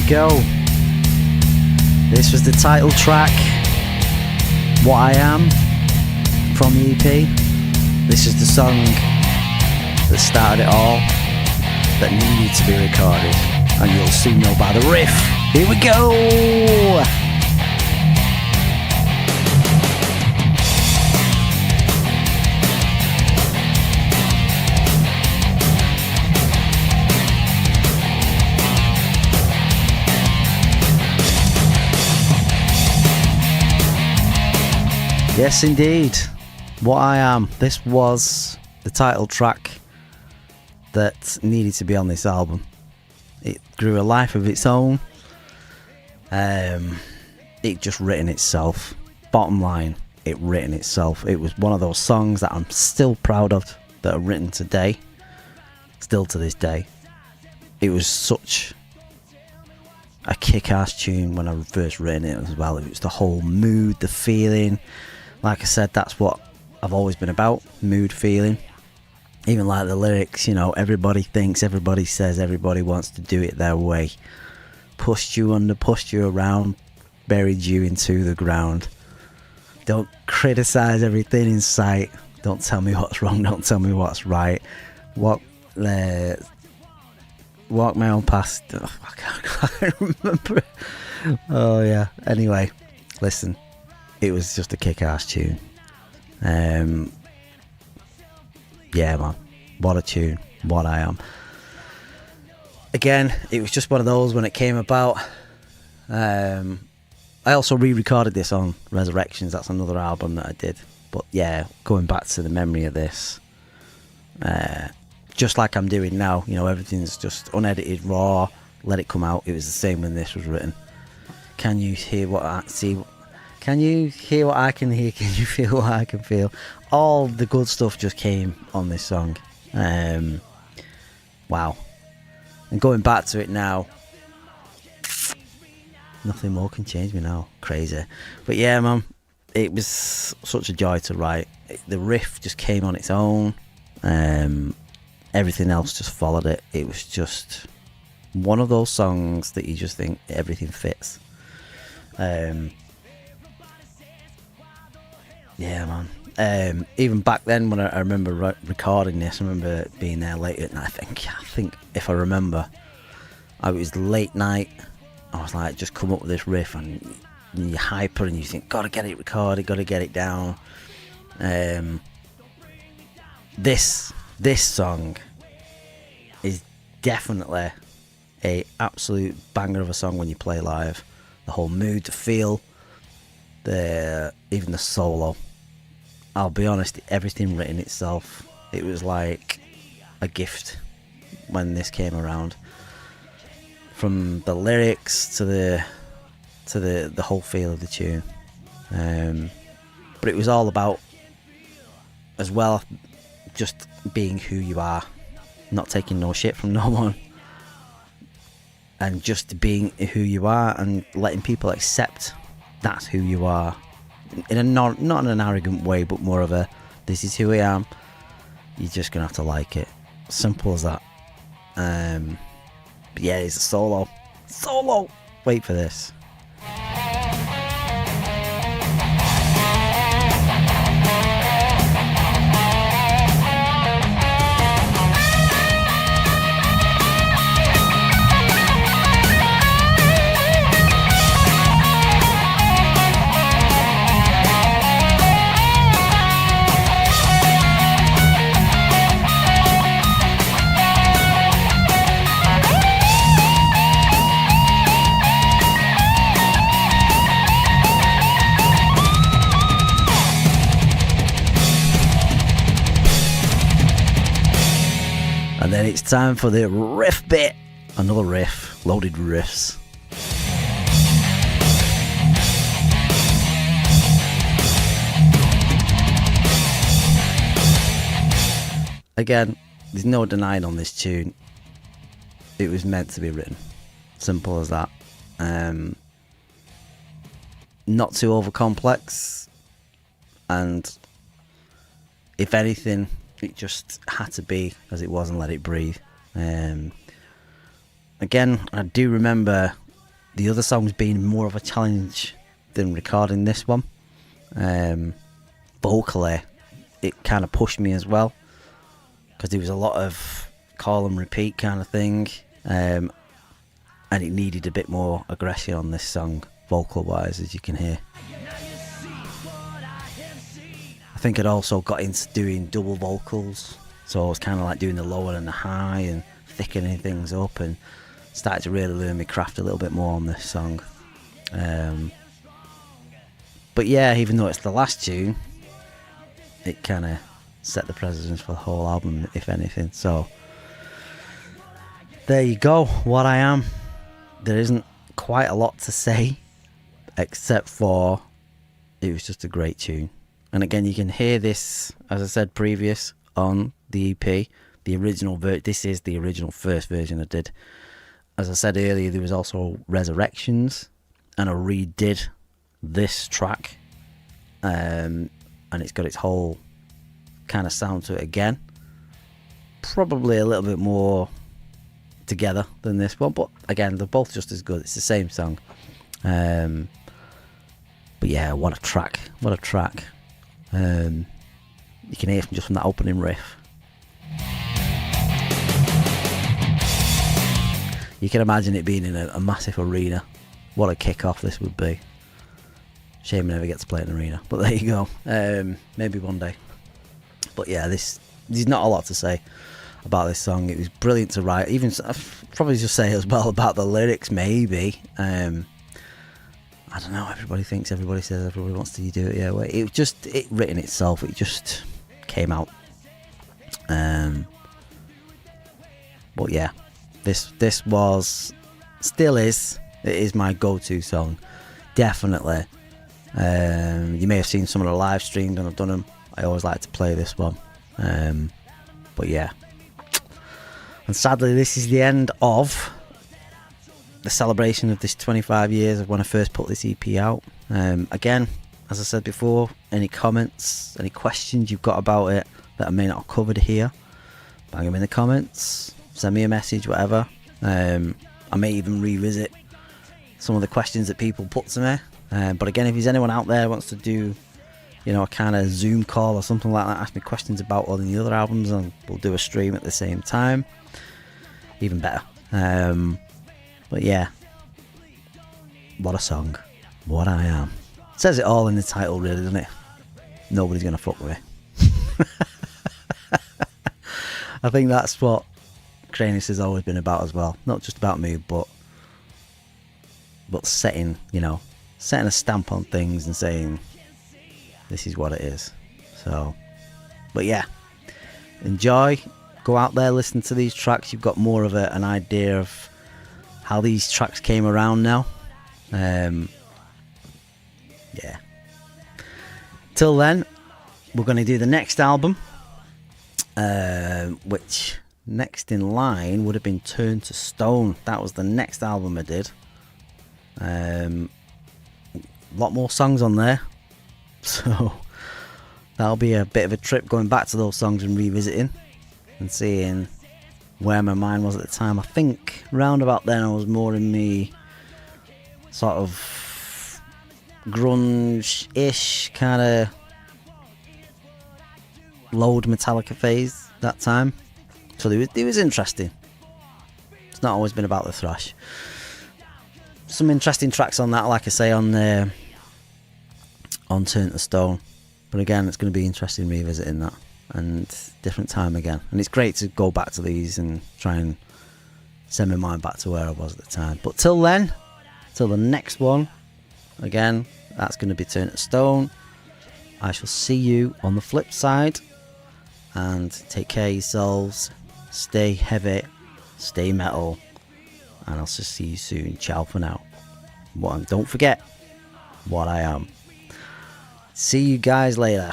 go. This was the title track, What I Am, from the EP. This is the song that started it all, that needed to be recorded, and you'll soon know by the riff. Here we go! Yes, indeed. What I Am. This was the title track that needed to be on this album. It grew a life of its own. It just written itself. Bottom line, it written itself. It was one of those songs that I'm still proud of, that are written today. Still to this day. It was such a kick-ass tune when I first written it as well. It was the whole mood, the feeling. Like I said, that's what I've always been about, mood, feeling. Even like the lyrics, you know, everybody thinks, everybody says, everybody wants to do it their way. Pushed you under, pushed you around, buried you into the ground. Don't criticise everything in sight. Don't tell me what's wrong, don't tell me what's right. Walk my own path. Oh, I can't remember. Oh yeah, anyway, listen. It was just a kick-ass tune. Yeah, man. What a tune. What I Am. Again, it was just one of those when it came about. I also re-recorded this on Resurrections. That's another album that I did. But yeah, going back to the memory of this. Just like I'm doing now. You know, everything's just unedited, raw. Let it come out. It was the same when this was written. Can you hear what I see? Can you hear what I can hear? Can you feel what I can feel? All the good stuff just came on this song. Wow. And going back to it now, nothing more can change me now. Crazy. But yeah, man, it was such a joy to write. The riff just came on its own. Everything else just followed it. It was just one of those songs that you just think everything fits. Yeah, man. Even back then when I remember recording this, I remember being there late at night. I think if I remember, it was late night. I was like, just come up with this riff, and you're hyper and you think, gotta get it recorded, gotta get it down. This song is definitely a absolute banger of a song when you play live. The whole mood, the feel, even the solo. I'll be honest, everything written itself. It was like a gift when this came around. From the lyrics to the whole feel of the tune. But it was all about, as well, just being who you are, not taking no shit from no one, and just being who you are and letting people accept that's who you are, in a not in an arrogant way, but more of a, this is who I am, you're just gonna have to like it. Simple as that. But yeah, it's a solo. Wait for this. And then it's time for the riff bit. Another riff. Loaded riffs. Again, there's no denying on this tune, it was meant to be written. Simple as that. Not too over complex, and if anything, it just had to be as it was and let it breathe. Again, I do remember the other songs being more of a challenge than recording this one. Vocally, it kind of pushed me as well, because there was a lot of call and repeat kind of thing, and it needed a bit more aggression on this song, vocal wise, as you can hear. I think I'd also got into doing double vocals, so I was kind of like doing the lower and the high and thickening things up, and started to really learn my craft a little bit more on this song. But yeah, even though it's the last tune, it kind of set the precedence for the whole album, if anything. So there you go, What I Am. There isn't quite a lot to say, except for it was just a great tune. And again, you can hear this, as I said previous, on the EP, the original this is the original first version I did. As I said earlier, there was also Resurrections, and I redid this track, and it's got its whole kind of sound to it again. Probably a little bit more together than this one, but again, they're both just as good. It's the same song. But yeah, what a track, what a track. You can hear just from that opening riff. You can imagine it being in a massive arena. What a kick-off this would be. Shame I never get to play in an arena, but there you go. Maybe one day. But yeah, there's not a lot to say about this song. It was brilliant to write. Even I'd probably just say as well about the lyrics, maybe. I don't know, everybody says, everybody wants to do it, yeah. Well, it was just, it written itself, it just came out. But yeah, this was, still is, it is my go-to song, definitely. You may have seen some of the live streams when I've done them. I always like to play this one. But yeah. And sadly, this is the end of the celebration of this 25 years of when I first put this EP out. Again, as I said before, any comments, any questions you've got about it that I may not have covered here, bang them in the comments, send me a message, whatever. I may even revisit some of the questions that people put to me. But again, if there's anyone out there who wants to do, you know, a kind of Zoom call or something like that, ask me questions about all the other albums, and we'll do a stream at the same time. Even better. But yeah, what a song, What I Am. It says it all in the title, really, doesn't it? Nobody's gonna fuck with me. I think that's what KRANIUS has always been about as well. Not just about me, but setting a stamp on things and saying this is what it is. So, but yeah, enjoy. Go out there, listen to these tracks. You've got more of an idea of how these tracks came around now. Yeah. Till then, we're going to do the next album, which next in line would have been Turn to Stone. That was the next album I did. A lot more songs on there, so that'll be a bit of a trip going back to those songs and revisiting and seeing where my mind was at the time. I think round about then I was more in the sort of grunge-ish kind of load Metallica phase that time. So it was interesting. It's not always been about the thrash. Some interesting tracks on that, like I say, on Turn to Stone. But again, it's going to be interesting revisiting that, and different time again. And it's great to go back to these and try and send my mind back to where I was at the time. But till then, till the next one, again, that's going to be Turn to Stone. I shall see you on the flip side, and take care of yourselves, stay heavy, stay metal, and I'll just see you soon. Ciao for now. Don't forget what I am. See you guys later.